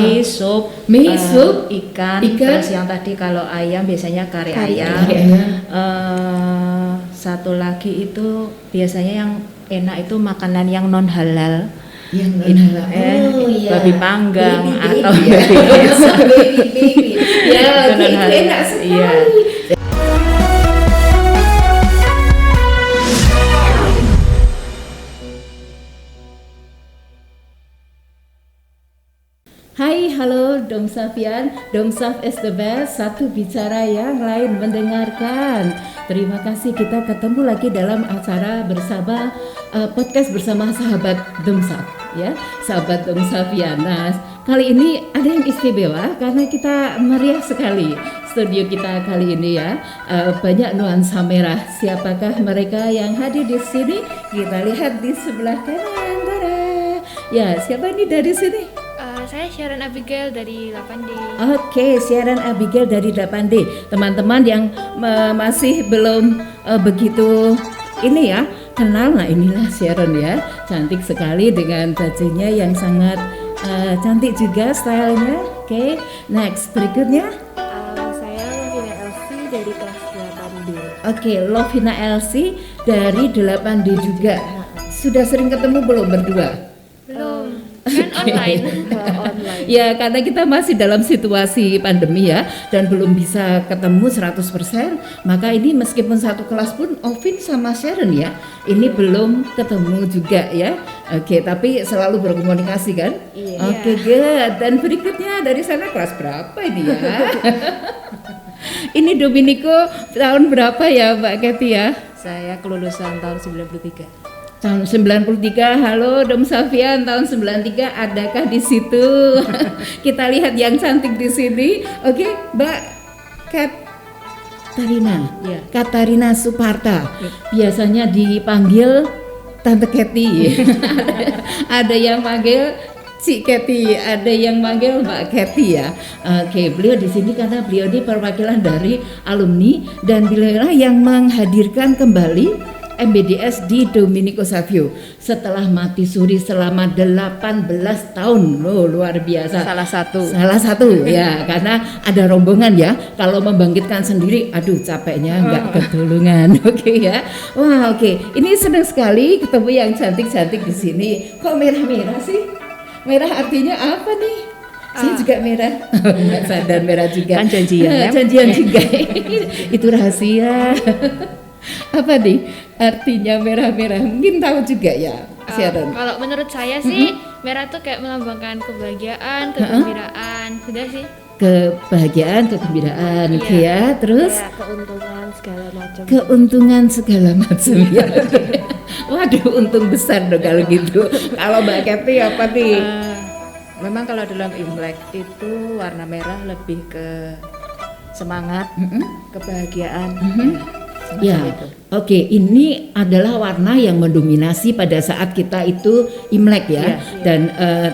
mie, sup, ikan. Terus yang tadi kalau ayam biasanya kari ayam. Satu lagi itu biasanya yang enak itu makanan yang non halal. Yang non halal. Babi panggang baby, atau ya. babi biasa. baby. Ya, itu enak sekali. Iya. Hai, halo Dom Safian, Dom Saf is the best, satu bicara yang lain mendengarkan. Terima kasih, kita ketemu lagi dalam acara bersama podcast bersama sahabat Dom Saf, ya, sahabat Dom Safian. Nah, kali ini ada yang istimewa karena kita meriah sekali studio kita kali ini ya, banyak nuansa merah. Siapakah mereka yang hadir di sini? Kita lihat di sebelah kanan. Ya, siapa ini dari sini? Saya Sharon Abigail dari 8D. Oke, Sharon Abigail dari 8D. Teman-teman yang masih belum begitu ini ya, kenal, nah inilah Sharon ya. Cantik sekali dengan bajunya yang sangat cantik juga stylenya. Oke, next berikutnya. Saya Lovina Elsie dari kelas 8D. Oke, Lovina Elsie dari 8D juga. Sudah sering ketemu belum berdua? Belum. Kan online. Online. Ya, karena kita masih dalam situasi pandemi ya, dan belum bisa ketemu 100%, maka ini meskipun satu kelas pun Ovin sama Sharon ya, ini belum ketemu juga ya. Oke, tapi selalu berkomunikasi kan? Iya. Oke, good. Dan berikutnya dari sana kelas berapa ini ya? Ini Dominico tahun berapa ya Mbak Kathy ya? Saya kelulusan tahun 93. Tahun 93, halo Dom Safian tahun 93, adakah di situ? Kita lihat yang cantik di sini. Oke, Mbak Katarina, Ya. Katarina Suparta, biasanya dipanggil Tante Kathy. Ada yang panggil Cik Kathy, ada yang manggil Mbak Kathy ya. Oke, beliau di sini karena beliau ini perwakilan dari alumni dan beliau yang menghadirkan kembali MBDS di Dominico Savio setelah mati suri selama 18 tahun. Loh, luar biasa. Salah satu ya, karena ada rombongan ya. Kalau membangkitkan sendiri, aduh capeknya nggak ketulungan. Oke ya. Wah, oke. Ini senang sekali ketemu yang cantik-cantik di sini. Kok merah-merah sih? Merah artinya apa nih? Saya juga merah. Nggak sadar merah juga. Kan janjian ya? Janjian juga. Itu rahasia. Apa nih artinya merah-merah? Mungkin tahu juga ya, Sharon. Kalau menurut saya sih merah tuh kayak melambangkan kebahagiaan, kegembiraan. Sudah sih. Kebahagiaan, kegembiraan, gitu ya. Terus Ya, keuntungan segala macam. keuntungan segala macam ya. Waduh, untung besar dong kalau gitu. Kalau Mbak Kathy apa nih? Memang kalau dalam Imlek itu warna merah lebih ke semangat, kebahagiaan. Ya, oke, ini adalah warna yang mendominasi pada saat kita itu Imlek ya. Iya. Dan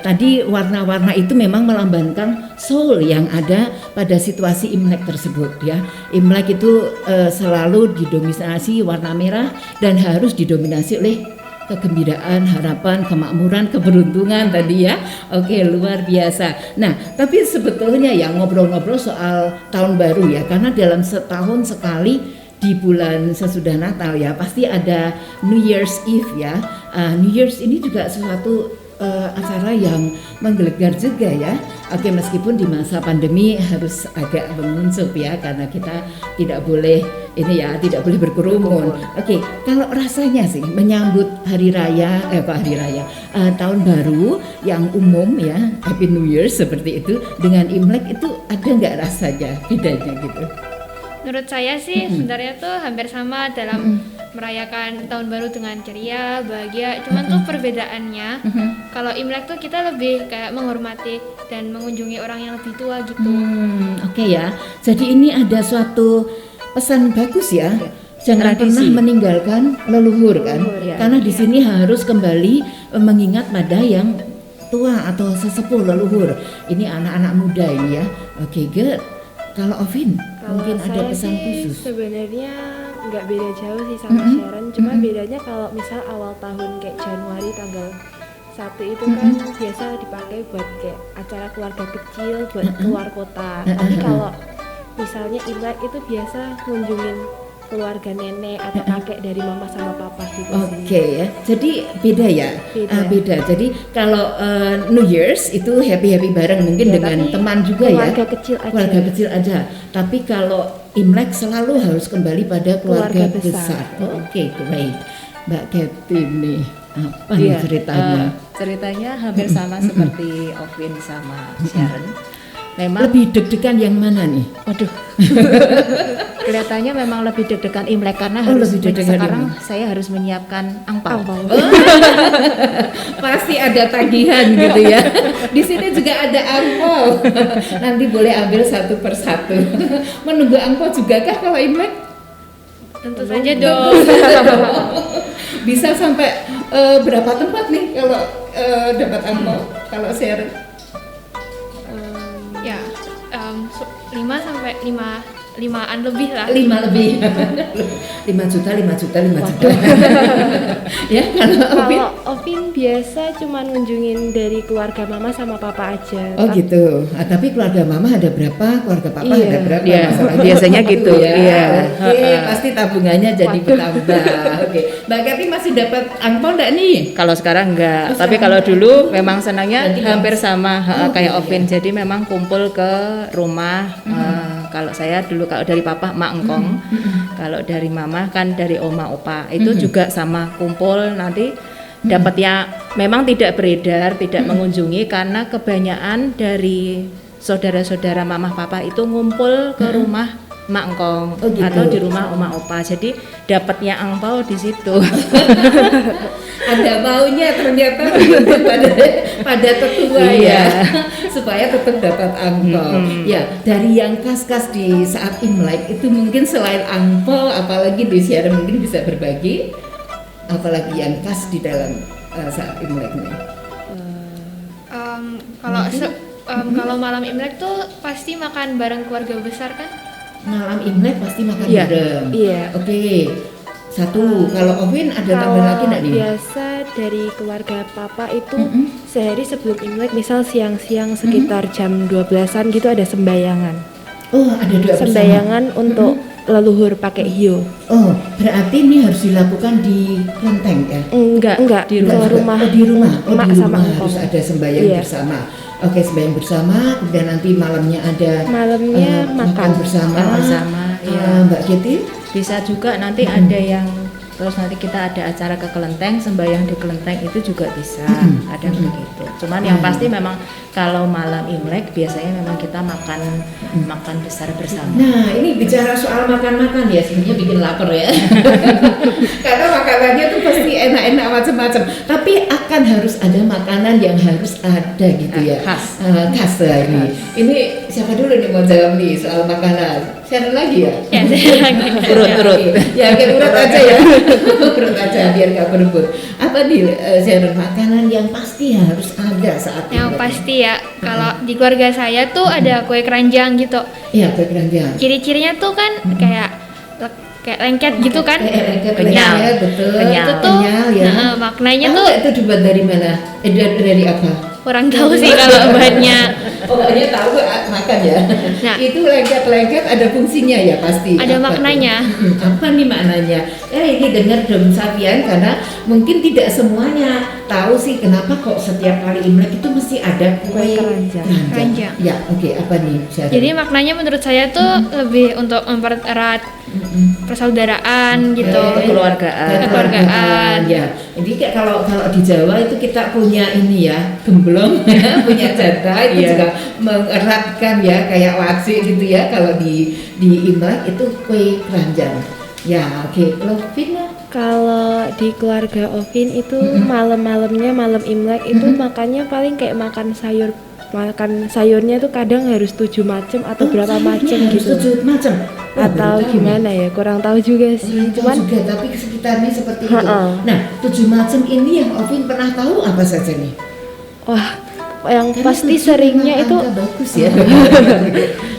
tadi warna-warna itu memang melambangkan soul yang ada pada situasi Imlek tersebut ya. Imlek itu selalu didominasi warna merah dan harus didominasi oleh kegembiraan, harapan, kemakmuran, keberuntungan tadi ya. Oke, luar biasa. Nah, tapi sebetulnya ya ngobrol-ngobrol soal tahun baru ya, karena dalam setahun sekali di bulan sesudah Natal ya pasti ada New Year's Eve ya. New Year's ini juga suatu acara yang menggelegar juga ya. Oke, meskipun di masa pandemi harus agak menguncup ya karena kita tidak boleh ini ya, tidak boleh berkerumun. Oke, kalau rasanya sih menyambut hari raya tahun baru yang umum ya, Happy New Year seperti itu dengan Imlek itu ada nggak rasanya bedanya gitu? Menurut saya sih sebenarnya tuh hampir sama dalam merayakan tahun baru dengan ceria, bahagia. Cuman tuh perbedaannya kalau Imlek tuh kita lebih kayak menghormati dan mengunjungi orang yang lebih tua gitu. Oke ya. Jadi ini ada suatu pesan bagus ya. Jangan Tradisi. pernah meninggalkan leluhur kan. ya. Karena di sini harus kembali mengingat pada yang tua atau sesepuh leluhur. Ini anak-anak muda ini ya. Oke, good. Kalau Ovin mungkin ada saya pesan sih khusus. sebenarnya nggak beda jauh sih sama Sharon, cuma bedanya kalau misal awal tahun kayak Januari tanggal satu itu kan biasa dipakai buat kayak acara keluarga kecil, buat keluar kota. Tapi kalau misalnya Imlek itu biasa ngunjungin keluarga nenek atau kakek dari mama sama papa gitu sih. Oke ya, jadi beda ya, Beda. Jadi kalau New Year's itu happy bareng mungkin Ya, dengan tapi teman juga ya, keluarga kecil aja. keluarga kecil aja. Tapi kalau Imlek selalu harus kembali pada keluarga Keluarga besar. besar. Oke, baik. Mbak Kathy nih, apa nih Iya, ceritanya? Ceritanya hampir sama seperti Ovin sama Sharon. Memang Lebih deg-degan yang mana nih? waduh. Kelihatannya memang lebih deg-degan Imlek karena Oh, harus lebih deg-degan sekarang Imlek. saya harus menyiapkan angpau. Pasti ada tagihan gitu ya. Di sini juga ada angpau. Nanti boleh ambil satu persatu. Menunggu angpau juga kah kalau Imlek? Tentu saja dong. Bisa sampai berapa tempat nih kalau dapat angpau? Kalau share? Ya, 5 sampai 5-an lebih lah. 5 lebih. 5 juta. Ya, kalau Ovin? Kalau Ovin biasa cuma ngunjungin dari keluarga mama sama papa aja. Oh gitu. Tapi keluarga mama ada berapa? Keluarga papa Iya. ada berapa? Iya, Masalahnya biasanya gitu, ya. iya. Oke, pasti tabungannya jadi bertambah. Oke. Mbak Kathy masih dapat angpau enggak nih? Kalau sekarang enggak, Oh, tapi sekarang kalau enggak. dulu memang senangnya Berarti hampir kamu- sama Oh, kayak iya, Ovin. iya. Jadi memang kumpul ke rumah. Kalau saya dulu kalau dari papa mak engkong, kalau dari mama kan dari oma opa. Itu juga sama kumpul nanti dapat ya. Memang tidak beredar, tidak mengunjungi karena kebanyakan dari saudara-saudara mama papa itu ngumpul ke rumah mak engkong Oh, gitu. atau di rumah oma opa. Jadi dapatnya angpau di situ. Ada maunya ternyata pada tetua Iya. ya, supaya tetap dapat angpau. Ya, dari yang kas-kas di saat Imlek itu mungkin selain angpau, apalagi di siaran mungkin bisa berbagi, apalagi yang khas di dalam saat Imlek ini. Kalau malam Imlek tuh pasti makan bareng keluarga besar kan? Malam Imlek pasti makan Iya. bareng. Iya. Oke. Satu, kalau Ovin ada tambahan lagi Kalau enggak nih? biasa dari keluarga papa itu sehari sebelum Imlek, misal siang-siang sekitar jam 12-an gitu ada sembayangan. Oh, ada doa bersama. Sembayangan untuk leluhur pakai hiyo. Oh, berarti ini harus dilakukan di kelenteng ya? Enggak, di ke Enggak, rumah. oh, di rumah. Oh, emak di sama rumah engkong. harus ada sembahyang Iya. bersama. Oke, sembahyang bersama, kemudian nanti malamnya ada Malamnya makan bersama. Makan bersama, iya. Mbak Kitty? Bisa juga nanti ada yang terus nanti kita ada acara ke kelenteng, sembahyang di kelenteng itu juga bisa, ada begitu. Cuman yang pasti memang kalau malam Imlek biasanya memang kita makan besar bersama. Nah, ini bicara soal makan-makan ya, sebenarnya bikin lapar ya. Karena makanannya tuh pasti enak-enak macam-macam. Tapi akan harus ada makanan yang harus ada gitu ya. Khas. Khas lagi. Ini siapa dulu nih mau jawab nih soal makanan? Share lagi ya? Ya, saya lagi. Urut-urut. Ya, kayak urut aja ya. Urut aja biar gak berebut. Apa nih share makanan yang pasti harus ada saat Yang Imlek? pasti ya, kalau di keluarga saya tuh ada kue keranjang gitu. Iya, kue keranjang. Ciri-cirinya tuh kan kayak lengket gitu kan. Kenyal. Ya, betul. Kenyal. Itu tuh Kenyal ya. maknanya Tahu tuh nggak itu dibuat dari mana? Dari apa? kurang tahu sih kalau bahannya. Pokoknya tahu makan ya. Nah. Itu lengket-lengket ada fungsinya ya pasti. Ada Apa maknanya. tuh? Apa nih maknanya? Ini dengar dong Sapian karena mungkin tidak semuanya tahu sih kenapa kok setiap kali Imlek itu mesti ada kue keranjang. Keranjang. Ya, oke, apa nih? Syarif? Jadi maknanya menurut saya tuh lebih untuk mempererat persaudaraan gitu. Kekeluargaan. Kekeluargaan. Ya, jadi kayak kalau di Jawa itu kita punya ini ya, gemblong ya, punya jatah itu Iya. juga mengeratkan ya kayak waci gitu ya kalau di Imlek itu kue keranjang. Ya, oke. Kalau Vina? Kalau di keluarga Ovin itu malam-malamnya malam Imlek itu makannya paling kayak makan sayur. Makan sayurnya tuh kadang harus 7 macam atau berapa macam gitu. 7 macam. Oh, Atau baru tahu gimana ya? Kurang tahu juga sih. nih. Tahu Cuman juga tapi sekitarnya seperti itu. Ha-ha. Nah, 7 macam ini yang Ovin pernah tahu apa saja nih? wah, yang Karena pasti 7 seringnya memang itu angka bagus ya.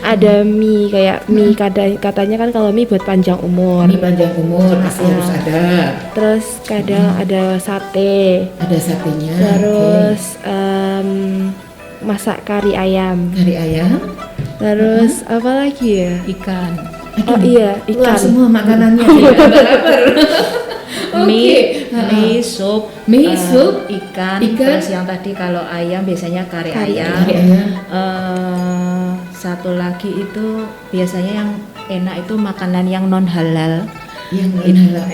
ada mie kayak mie katanya kan kalau mie buat panjang umur. Ini panjang umur pasti harus ada. Terus kadang ada sate. Ada satenya. Terus masak kari ayam. Kari ayam. Terus apa lagi ya? Ikan, Oh iya, Wah, ikan. semua makanannya tidak lapar. mie, sup, Mie, sup, ikan, ikan. terus yang tadi kalau ayam biasanya kari ayam. Kari ayam. Satu lagi itu biasanya yang enak itu makanan yang non halal. Yang halal.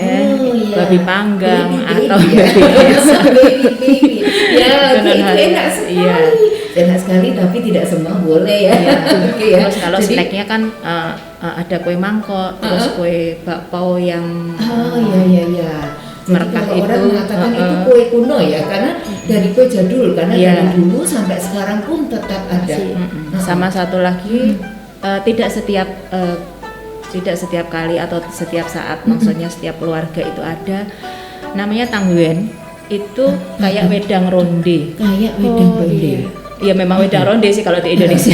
Babi panggang atau ya. babi biasa. Baby. Ya, Itu non itu halal. enak sekali. Iya. Enak sekali tapi tidak semua boleh ya. Iya. Oke ya. Terus kalau Jadi- snacknya kan ada kue mangkok, terus kue bakpao yang Oh iya. Jadi Merekat kalau orang itu, mengatakan itu kue kuno ya, karena dari kue jadul, karena Iya. dari dulu sampai sekarang pun tetap ada. sama satu lagi tidak setiap kali atau setiap saat, maksudnya setiap keluarga itu ada namanya tangguen, itu kayak wedang ronde. Kayak wedang ronde. Ya memang wedang ronde sih kalau di Indonesia.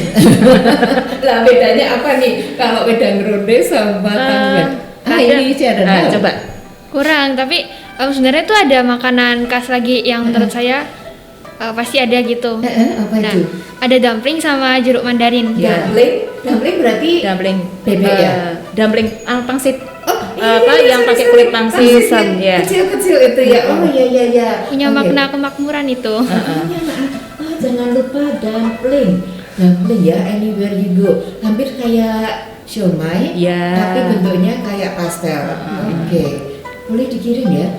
Lah bedanya apa nih kalau wedang ronde sama tangguen? Ini cara coba. Kurang, tapi sebenarnya tuh ada makanan khas lagi yang menurut saya pasti ada gitu. Apa Nah, itu? ada dumpling sama jeruk mandarin. Ya. Dumpling berarti Dumpling bebek ya? Dumpling pangsit. iya, Yang pakai kulit pangsit. Ya. Kecil-kecil itu ya. Oh iya. Punya Oke. makna kemakmuran itu. Jangan lupa dumpling ya, anywhere you go, hampir kayak siomay, Ya. tapi bentuknya kayak pastel. Oke, boleh dikirim ya.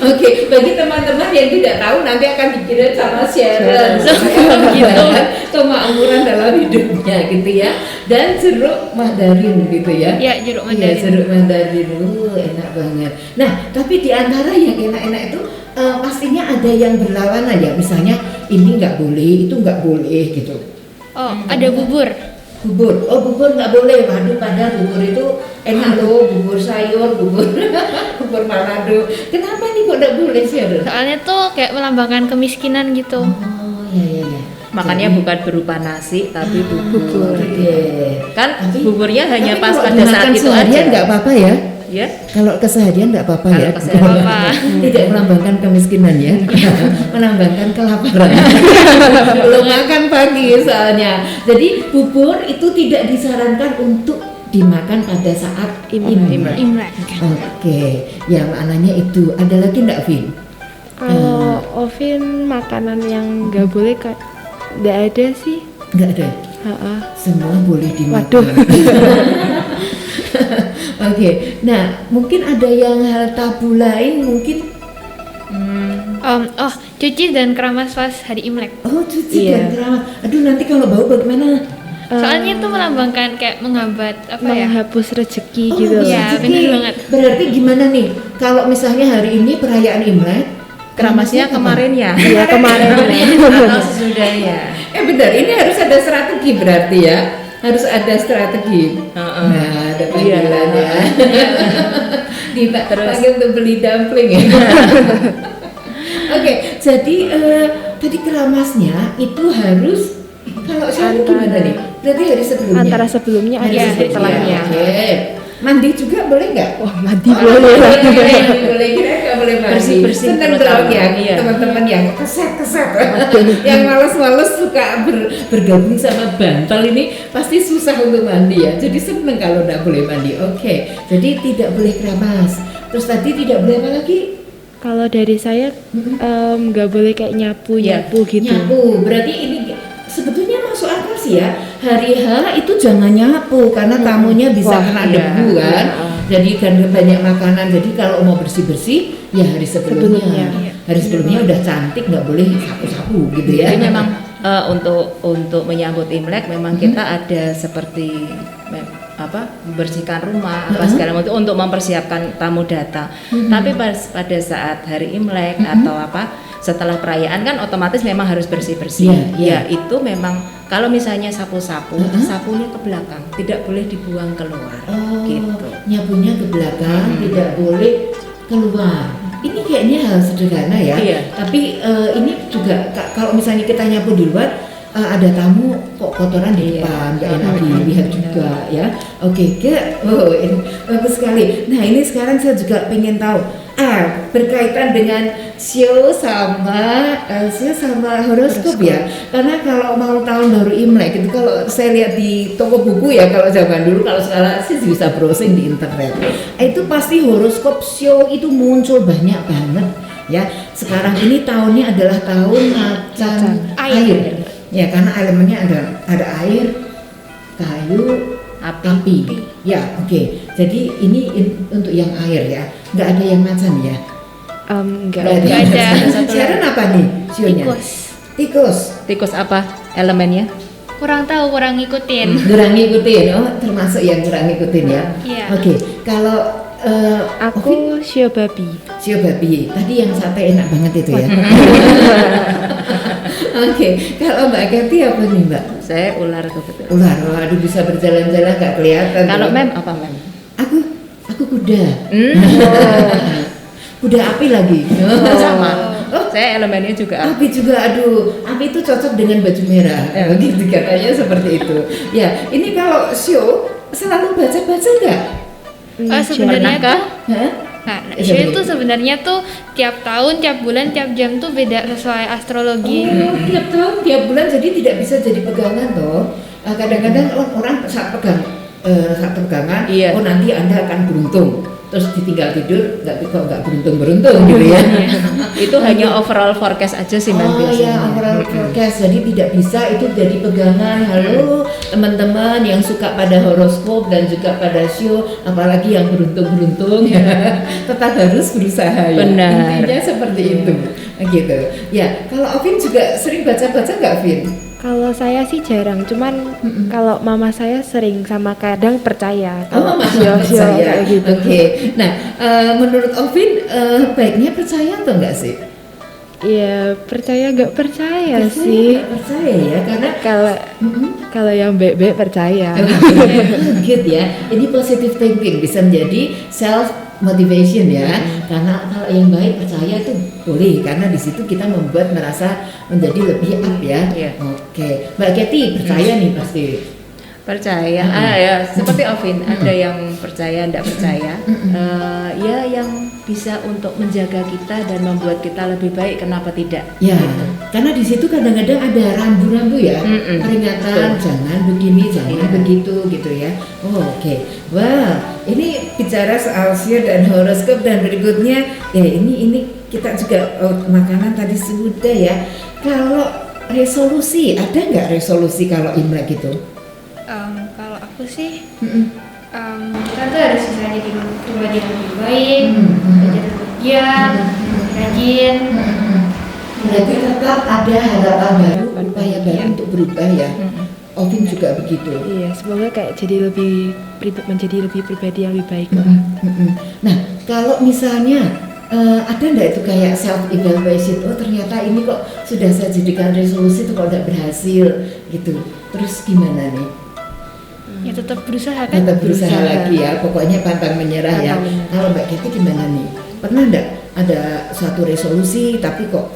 Oke, bagi teman-teman yang tidak tahu nanti akan dikirim sama Sharon. Gitu, kemakmuran dalam hidupnya gitu ya. Dan jeruk mandarin gitu ya. Ya, jeruk Iya, mandarin. jeruk mandarin, enak banget. Nah, tapi di antara yang enak-enak itu pastinya ada yang berlawanan ya. Misalnya ini nggak boleh, itu nggak boleh gitu. Oh, ada bubur. Bubur, bubur nggak boleh. Waduh, padahal bubur itu enak loh, bubur sayur, bubur bubur Manado. Kenapa nih kok nggak boleh sih? Soalnya tuh kayak melambangkan kemiskinan gitu. Oh, iya. Makanya bukan berupa nasi tapi bubur. Oke. Kan Tapi- buburnya hanya Tapi pas kalau pada saat dimakan itu seharian aja. nggak apa-apa ya? Ya. Kalau keseharian nggak apa-apa Kalau ya? keseharian nggak apa-apa. Tidak melambangkan kemiskinan ya, melambangkan kelaparan. Belum makan pagi soalnya. Jadi bubur itu tidak disarankan untuk dimakan pada saat Imlek. Imlek. Oke, ya maknanya itu. Ada lagi nggak, Vin? Kalau Ovin makanan yang nggak boleh nggak ada sih. Nggak ada. Semua boleh dimakan. Waduh. Oke, nah mungkin ada yang hal tabu lain mungkin. Cuci dan keramas pas hari Imlek. Oh, cuci Iya. dan keramas. Aduh, nanti kalau bau bagaimana? Soalnya itu melambangkan kayak menghambat apa ya? Menghapus rezeki Oh, gitu. iya. rezeki. bener banget. Berarti gimana nih? Kalau misalnya hari ini perayaan Imlek, Keramasnya kapan? kemarin ya. Iya kemarin. Atau sesudahnya. Benar, ini harus ada strategi berarti ya. Harus ada strategi. Nah, ada panggilannya. Dipanggil untuk beli dumpling ya. Oke, jadi tadi keramasnya itu harus kalau saya gimana nih? Berarti hari sebelumnya. Antara sebelumnya Hari ada sebelumnya. setelahnya. Oke. Mandi juga boleh nggak? Wah, mandi Oh, boleh. boleh, kira nggak boleh mandi. Bersih-bersih Seneng terutama, dong ya iya. teman-teman yang keset-keset, yang males-males suka bergabung sama bantal ini pasti susah untuk mandi ya. Jadi seneng kalau nggak boleh mandi. Oke, jadi tidak boleh keramas. Terus tadi tidak boleh apa lagi? Kalau dari saya nggak boleh kayak nyapu Iya, gitu. Nyapu. Berarti ini sebetulnya masuk akal sih ya. Hari H itu jangan nyapu karena tamunya bisa Wah, kena iya. debu kan. Jadi kan banyak makanan. Jadi kalau mau bersih-bersih ya hari sebelumnya. Sebelumnya. Hari sebelumnya udah cantik, nggak boleh sapu-sapu gitu ya. Jadi memang untuk menyambut Imlek memang kita ada seperti membersihkan rumah apa segala macam untuk mempersiapkan tamu datang. Tapi pada saat hari Imlek atau setelah perayaan kan otomatis memang harus bersih-bersih. Iya. Ya itu memang kalau misalnya sapu-sapu, sapunya ke belakang, tidak boleh dibuang keluar. Oh, Gitu. nyapunya ke belakang, tidak boleh keluar. Ini kayaknya hal sederhana ya. Iya. Tapi ini juga kalau misalnya kita nyapu di luar, ada tamu kok kotoran di depan, nggak enak dilihat juga ya. Oke, ini bagus sekali. Nah ini sekarang saya juga pengen tahu, berkaitan dengan show sama horoskop ya. Karena kalau mau tahun baru Imlek itu kalau saya lihat di toko buku ya, kalau zaman dulu, kalau sekarang sih bisa browsing di internet. Itu pasti horoskop show itu muncul banyak banget ya. Sekarang ini tahunnya adalah tahun macan air. Ya, karena elemennya ada air, kayu, api. Ya, oke. Jadi ini untuk yang air ya. Nggak ada yang macan ya. Enggak ada. Sharon apa nih sionya? Tikus apa elemennya? Kurang tahu, kurang ngikutin. Kurang ngikutin, termasuk yang kurang ngikutin ya. Iya. Oke, kalau aku sio babi. sio babi, tadi yang sate enak banget itu ya. Oke, kalau Mbak Kety apa nih Mbak? Saya ular kebetulan. Ular, waduh bisa berjalan-jalan nggak kelihatan. Kalau tuh. Mem apa Mem? Aku kuda. Kuda api lagi. Sama. Saya elemennya juga api. Api juga, aduh, api itu cocok dengan baju merah. Begitu katanya seperti itu. Ya, ini kalau show selalu baca-baca nggak? Sebenarnya Pernahkah? tuh, Hah? nah, show itu sebenarnya tuh tiap tahun, tiap bulan, tiap jam tuh beda sesuai astrologi. Oh, tiap tahun, tiap bulan, jadi tidak bisa jadi pegangan toh. Kadang-kadang orang saat pegangan, Iya. oh nanti Anda akan beruntung. Terus ditinggal tidur, nggak beruntung gitu ya. Itu hanya overall forecast aja sih Mem Oh biasanya. ya, overall forecast. Jadi tidak bisa itu jadi pegangan. Halo teman-teman yang suka pada horoskop dan juga pada show, apalagi yang beruntung-beruntung, tetap harus berusaha ya. Benar. Intinya seperti itu, gitu. Ya, kalau Ovin juga sering baca-baca nggak, Vin? Kalau saya sih jarang, cuman kalau mama saya sering sama kadang percaya kalau sio-sio Percaya. kayak gitu. Oke. Nah, menurut Ovin baiknya percaya atau enggak sih? Iya, percaya nggak percaya sih. Nggak percaya ya, karena Kalau yang bebek percaya. Good ya. Ini positive thinking bisa menjadi self motivation ya. Karena kalau yang baik percaya itu boleh, karena di situ kita membuat merasa menjadi lebih up ya. Iya. Oke. Mbak Kety percaya nih pasti. Percaya, ya seperti Ovin, ada yang percaya, tidak percaya. Ya yang bisa untuk menjaga kita dan membuat kita lebih baik, kenapa tidak? Ya, karena di situ kadang-kadang ada rambu-rambu ya, peringatan jangan begini, jangan begitu gitu ya. Oh, oke. Wah, ini bicara soal sio dan horoskop dan berikutnya ya ini kita juga makanan tadi sudah ya. Kalau resolusi, ada nggak resolusi kalau Imlek gitu? Kalau aku sih, kita tuh harus bisa jadi pribadi yang lebih baik, belajar lebih giat, rajin. Berarti tetap ada harapan baru, upaya baru untuk berubah ya. Ovin juga begitu. Iya, semoga kayak menjadi lebih pribadi yang lebih baik. Nah, kalau misalnya ada nggak itu kayak self evaluation? Oh ternyata ini kok sudah saya jadikan resolusi itu kok nggak berhasil gitu. Terus gimana nih? Ya tetap berusaha kan. Tetap berusaha lagi ya. Pokoknya pantang menyerah ya. Pantang menyerah. Kalau Mbak Kety gimana nih? Pernah nggak ada suatu resolusi tapi kok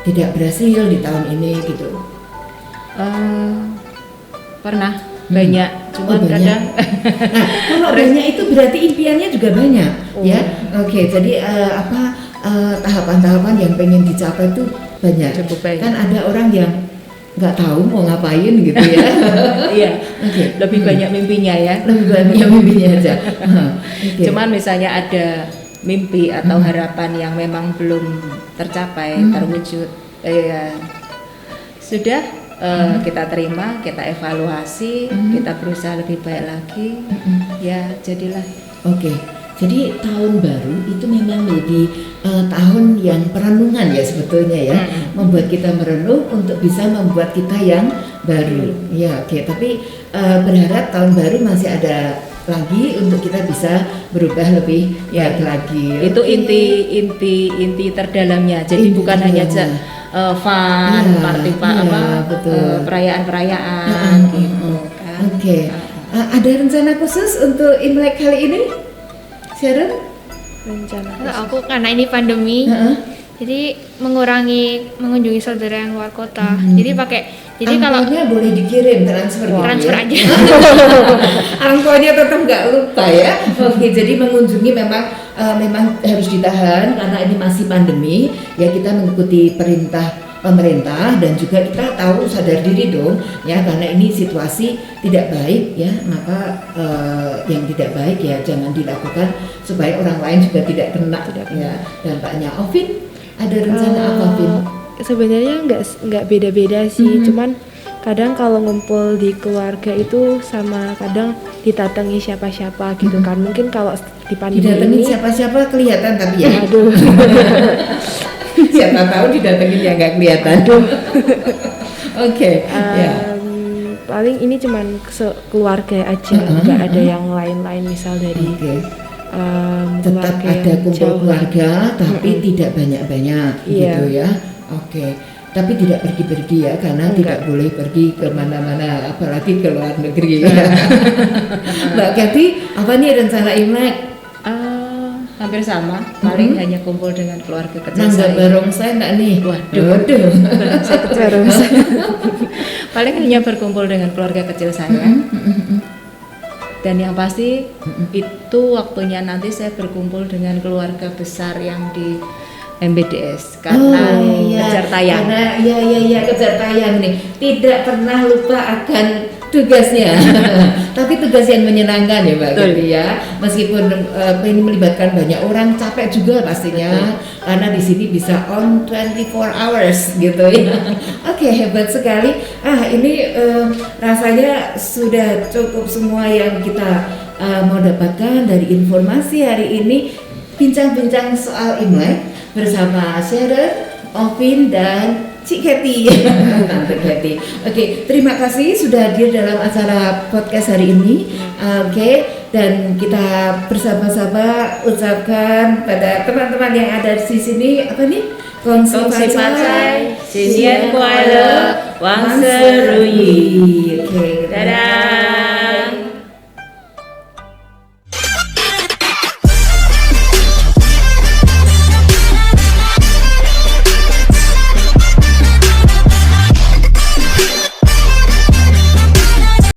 tidak berhasil di tahun ini gitu? Pernah banyak, cuman banyak. kadang Nah, kalau banyak itu berarti impiannya juga banyak, ya. Oke, jadi tahapan-tahapan yang pengen dicapai itu banyak. Cukup banyak. Kan ada orang yang nggak tahu mau ngapain gitu ya. iya, Oke. lebih banyak mimpinya ya. Lebih banyak mimpinya aja. Oke. Cuman misalnya ada mimpi atau harapan yang memang belum tercapai, terwujud, ya sudah kita terima, kita evaluasi, kita berusaha lebih baik lagi, ya jadilah. Oke. Jadi tahun baru itu memang menjadi tahun yang perenungan ya sebetulnya ya, membuat kita merenung untuk bisa membuat kita yang baru. Ya, oke. Tapi berharap tahun baru masih ada lagi untuk kita bisa berubah lebih baik lagi. Itu Oke. inti terdalamnya. Jadi Inti bukan hanya terdalamnya. fun, Iya, party iya, betul. perayaan-perayaan gitu kan. Oke. Ada rencana khusus untuk Imlek kali ini? Sharon? Rencana. Kalau aku karena ini pandemi, Jadi mengurangi mengunjungi saudara yang luar kota. Jadi kalau Angpaunya boleh dikirim transfer transfer gitu ya? aja. Angpaunya tetap nggak lupa ya. Oke, jadi mengunjungi memang harus ditahan karena ini masih pandemi. Ya kita mengikuti perintah pemerintah dan juga kita tahu sadar diri dong ya karena ini situasi tidak baik ya, maka yang tidak baik ya jangan dilakukan supaya orang lain juga tidak kena ya dampaknya. Ovin, ada rencana apa, Vin? Sebenarnya nggak beda-beda sih, cuman kadang kalau ngumpul di keluarga itu sama kadang didatangi siapa-siapa gitu kan. Mungkin kalau di pandemi Didatengin ini siapa-siapa kelihatan tapi ya. aduh Siapa tahu didatengin yang nggak kelihatan. Oke, ya. paling ini cuman keluarga aja, nggak ada yang lain-lain misal dari Oke. keluarga Tetap ada yang kumpul jauh. keluarga tapi tidak banyak-banyak Iya. gitu ya. Oke. Tapi tidak pergi-pergi ya karena tidak boleh pergi ke mana-mana apalagi ke luar negeri ya. Mbak Kathy, apa nih rencana Imlek? Hampir sama, paling hanya kumpul dengan keluarga kecil Nangga saya. barongsai enggak nih? Waduh. Saya kecil. Paling hanya berkumpul dengan keluarga kecil saya. Dan yang pasti itu waktunya nanti saya berkumpul dengan keluarga besar yang di MBDS karena kejar tayang. Karena iya kejar tayang nih. Tidak pernah lupa akan tugasnya. Tapi tugas yang menyenangkan ya Mbak Betul. Kathy ya. Meskipun ini melibatkan banyak orang, capek juga pastinya. Karena di sini bisa on 24 hours gitu ya. Oke, hebat sekali. Ini rasanya sudah cukup semua yang kita mau dapatkan dari informasi hari ini. Bincang-bincang soal Imlek bersama Sharon, Ovin, dan Cik Kathy. Tante Kathy. Oke, terima kasih sudah hadir dalam acara podcast hari ini. Oke, dan kita bersama-sama ucapkan pada teman-teman yang ada di sini apa nih? Kongsi Pacai, Sinian Kuala, Wang Seruyi. Oke, Dadah.